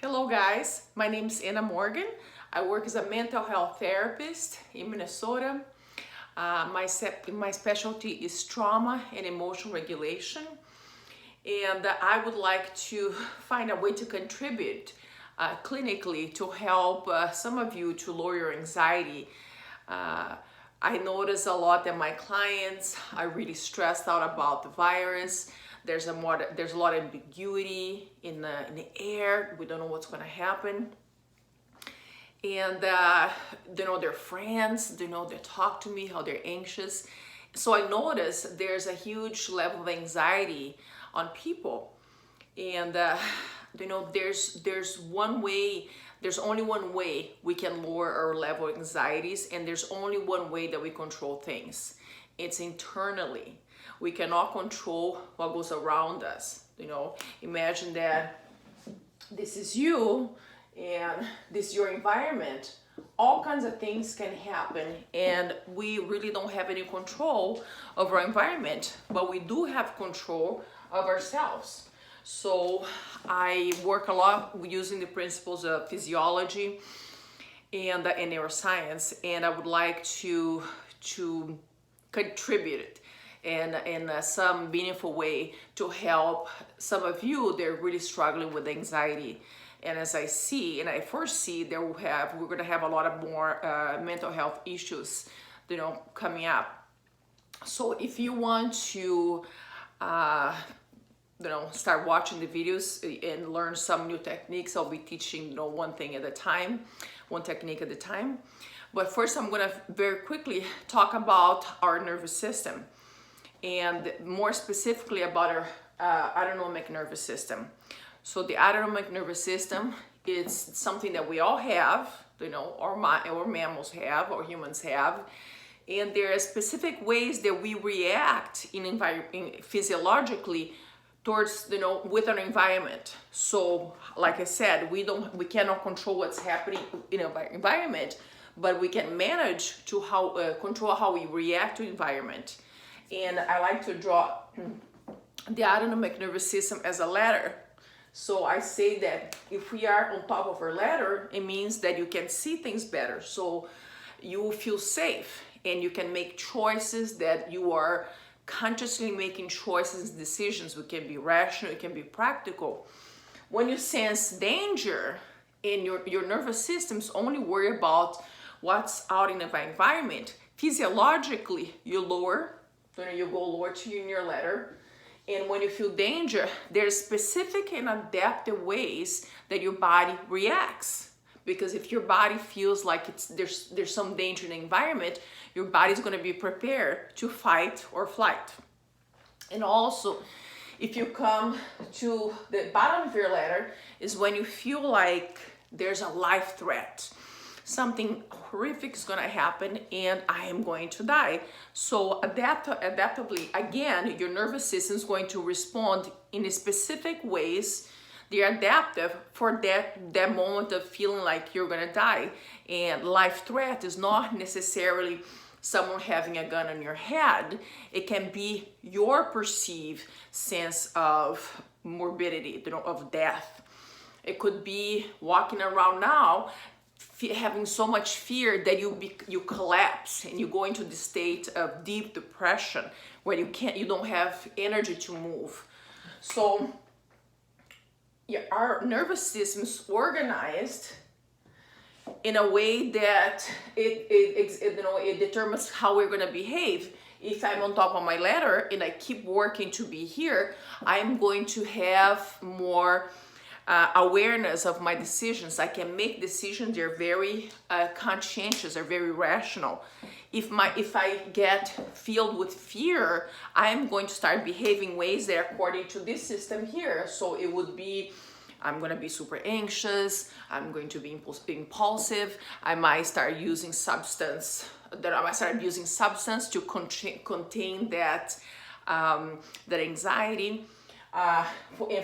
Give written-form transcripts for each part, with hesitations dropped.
Hello guys, my name is Anna Morgan. I work as a mental health therapist in Minnesota. My specialty is trauma and emotional regulation, and I would like to find a way to contribute clinically to help some of you to lower your anxiety. I notice a lot that my clients are really stressed out about the virus. There's a lot of ambiguity in the air. We don't know what's going to happen. And they know their friends, they talk to me, how they're anxious. So I notice there's a huge level of anxiety on people. And there's only one way we can lower our level of anxieties, and there's only one way that we control things. It's internally. We cannot control what goes around us. Imagine that this is you and this is your environment. All kinds of things can happen, and we really don't have any control of our environment, but we do have control of ourselves. So I work a lot using the principles of physiology and neuroscience, and I would like to contribute in some meaningful way to help some of you that are really struggling with anxiety. And as I see, and I foresee, we're going to have a lot of more mental health issues, coming up. So if you want to, start watching the videos and learn some new techniques, I'll be teaching, one thing at a time, one technique at a time. But first, I'm going to very quickly talk about our nervous system, and more specifically about our autonomic nervous system. So the autonomic nervous system is something that we all have, or mammals have, or humans have. And there are specific ways that we react physiologically towards, with our environment. So like I said, we cannot control what's happening in our environment, but we can manage to control how we react to environment. And I like to draw the autonomic nervous system as a ladder. So I say that if we are on top of our ladder, it means that you can see things better. So you will feel safe, and you can make choices that you are consciously making choices, decisions. It can be rational, it can be practical. When you sense danger, and your nervous system's only worry about what's out in the environment, physiologically you lower, you go lower to your ladder. And when you feel danger, there's specific and adaptive ways that your body reacts. Because if your body feels like there's some danger in the environment, your body's going to be prepared to fight or flight. And also, if you come to the bottom of your ladder, is when you feel like there's a life threat. Something horrific is going to happen and I am going to die. So adaptively, again, your nervous system is going to respond in specific ways. They're adaptive for that moment of feeling like you're going to die. And life threat is not necessarily someone having a gun on your head. It can be your perceived sense of morbidity, of death. It could be walking around now having so much fear that you collapse and you go into the state of deep depression where you don't have energy to move. So our nervous system is organized in a way that it determines how we're going to behave. If I'm on top of my ladder and I keep working to be here, I'm going to have more awareness of my decisions. I can make decisions. They're very conscientious. They're very rational. If I get filled with fear, I'm going to start behaving ways that are according to this system here. So it would be, I'm going to be super anxious. I'm going to be impulsive. I might start using substance to contain that anxiety.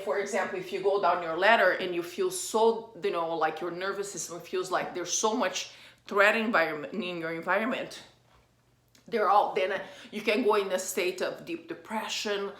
For example, if you go down your ladder and you feel so, like your nervous system feels like there's so much threat in your environment, then you can go in a state of deep depression,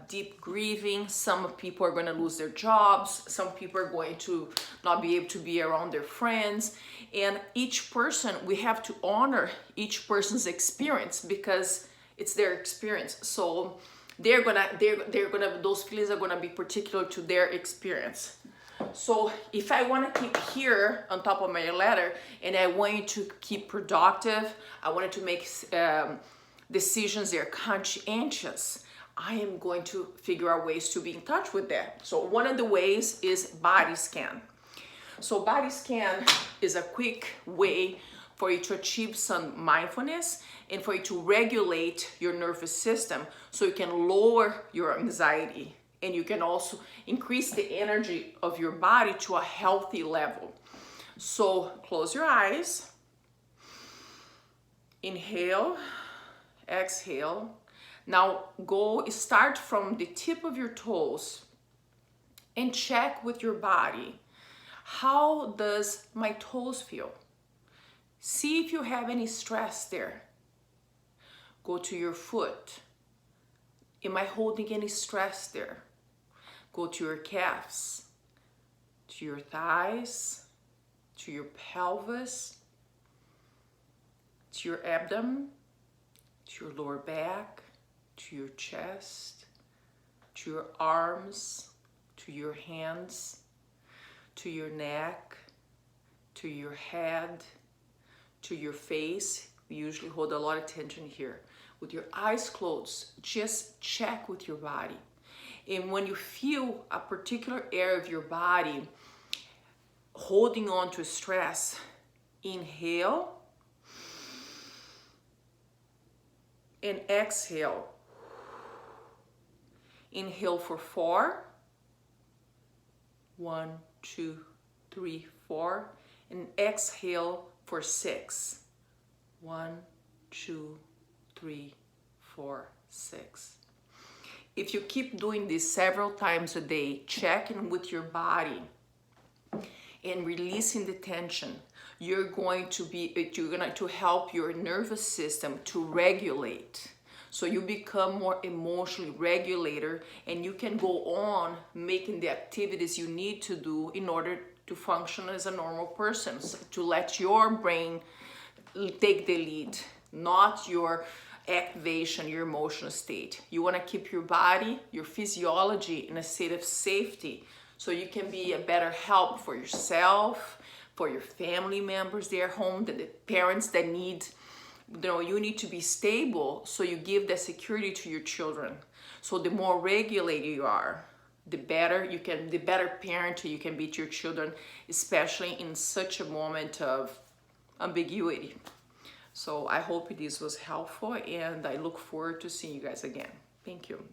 deep grieving. Some people are going to lose their jobs. Some people are going to not be able to be around their friends. And each person, we have to honor each person's experience because it's their experience. So those feelings are gonna be particular to their experience. So if I want to keep here on top of my ladder and I want you to keep productive, I wanted to make decisions that are conscientious, I am going to figure out ways to be in touch with that. So one of the ways is body scan. So body scan is a quick way for you to achieve some mindfulness and for you to regulate your nervous system so you can lower your anxiety and you can also increase the energy of your body to a healthy level. So close your eyes, inhale, exhale. Now start from the tip of your toes and check with your body. How does my toes feel? See if you have any stress there. Go to your foot. Am I holding any stress there? Go to your calves, to your thighs, to your pelvis, to your abdomen, to your lower back, to your chest, to your arms, to your hands, to your neck, to your head, to your face. We usually hold a lot of tension here. With your eyes closed, just check with your body. And when you feel a particular area of your body holding on to stress, inhale and exhale. Inhale for 4. 1, 2, 3, 4. And exhale for 6. 1, 2, 3, 4, 6. If you keep doing this several times a day, checking with your body and releasing the tension, you're going to help your nervous system to regulate. So you become more emotionally regulator and you can go on making the activities you need to do in order to function as a normal person, so to let your brain take the lead, not your activation, your emotional state. You want to keep your body, your physiology in a state of safety so you can be a better help for yourself, for your family members there home, the parents that need, you need to be stable so you give that security to your children. So the more regulated you are, the better parent you can be to your children, especially in such a moment of ambiguity. So I hope this was helpful and I look forward to seeing you guys again. Thank you.